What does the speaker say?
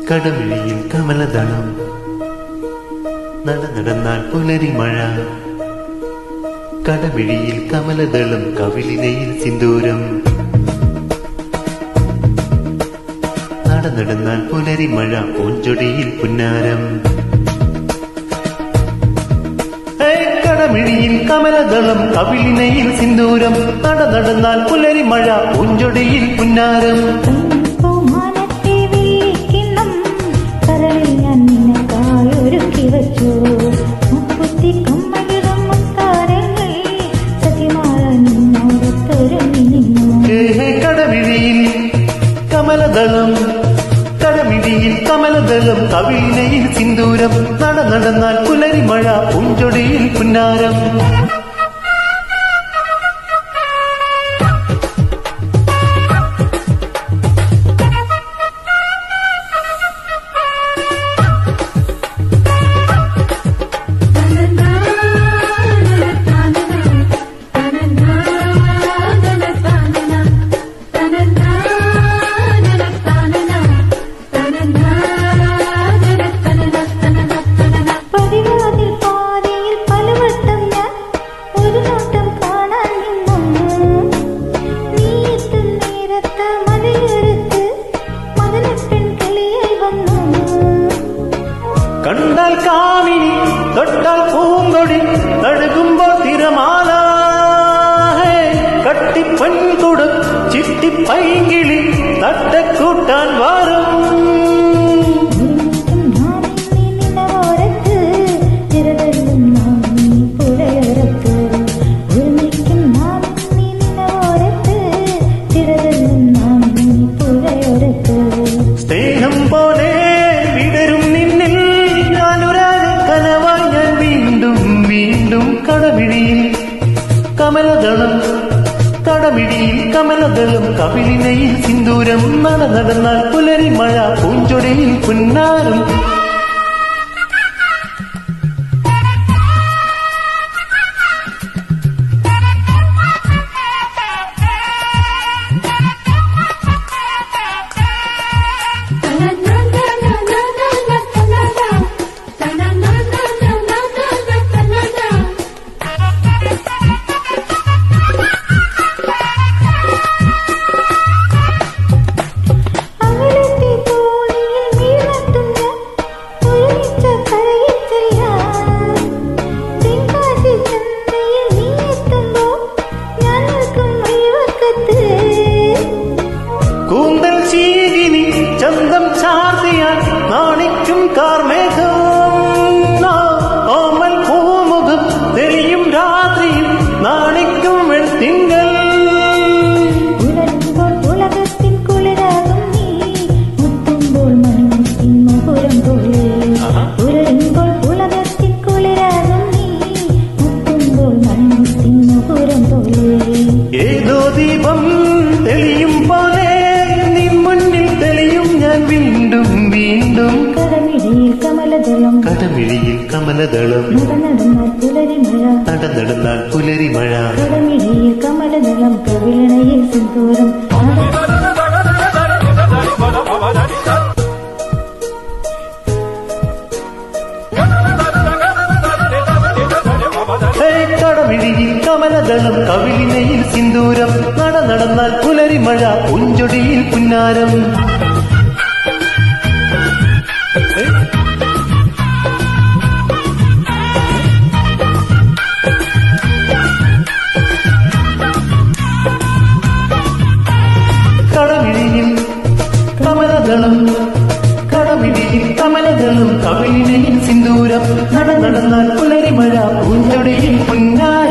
കടമിഴിയിൽ കമലദളം നടന്നാൽ പുലരി മഴ കടമിഴിയിൽ കമലദളം കവിളിനയിൽ സിന്ദൂരം നടന്നാൽ പുലരി മഴ പൂഞ്ചൊടിയിൽ പുന്നാരം കടമിഴിയിൽ കമലദളം കവിളിനയിൽ സിന്ദൂരം നടന്നാൽ പുലരി മഴ പൂഞ്ചൊടിയിൽ പുന്നാരം കടമിഴിയിൽ കമലദളം കടമിഴിയിൽ കമലദളം കവിളിനയിൽ സിന്ദൂരം നടന്നാൽ പുലരി മഴ പൂഞ്ചൊടിയിൽ പുന്നാരം കണ്ടാൽ കാമിനി തൊട്ടാൽ പൂങ്കൊടി തഴുകുമ്പോൾ തിരമാല കട്ടിപ്പൺകുടം ചിട്ടിപ്പൈങ്കിളി തട്ടക്കൂട്ടാൻ വരും സ്നേഹം പോലെ വിടരും നിന്നിൽ വീണ്ടും കടമിഴിയിൽ കമലദളം കടമിഴിയിൽ കമലദളം കവിളിനയിൽ സിന്ദൂരം നടന്നാൽ പുലരി മഴ പൂഞ്ചൊടിയിൽ പുന്നാരം കൂന്തൽ ചീകിനി ചന്തം ചാർത്തിയാൽ നാണിക്കും കാർമേഘം ഓമൽ പൂമുഖം തെളിയും രാത്രിയിൽ നാണിക്കും വെൺതിങ്കൾ ഏതോ ദീപം തെളിയും പോലെ വീണ്ടും കടമിഴിയിൽ കമലദളം നടന്നാൽ പുലരി മഴ കടമിഴിയിൽ കമലദളം കവിളിനയിൽ സിന്ദൂരം കടമിഴിയിൽ കമലദളം കവിളിനയിൽ സിന്ദൂരം നടന്നാൽ പുലരി മഴ പൂഞ്ചൊടിയിൽ പുന്നാരം കടമിഴിയിൽ കമലദളം കടമിഴിയിൽ കമലദളം കവിളിനയിൽ സിന്ദൂരം നടന്നാൽ പുലരി മഴ പൂഞ്ചൊടിയിൽ പുന്നാരം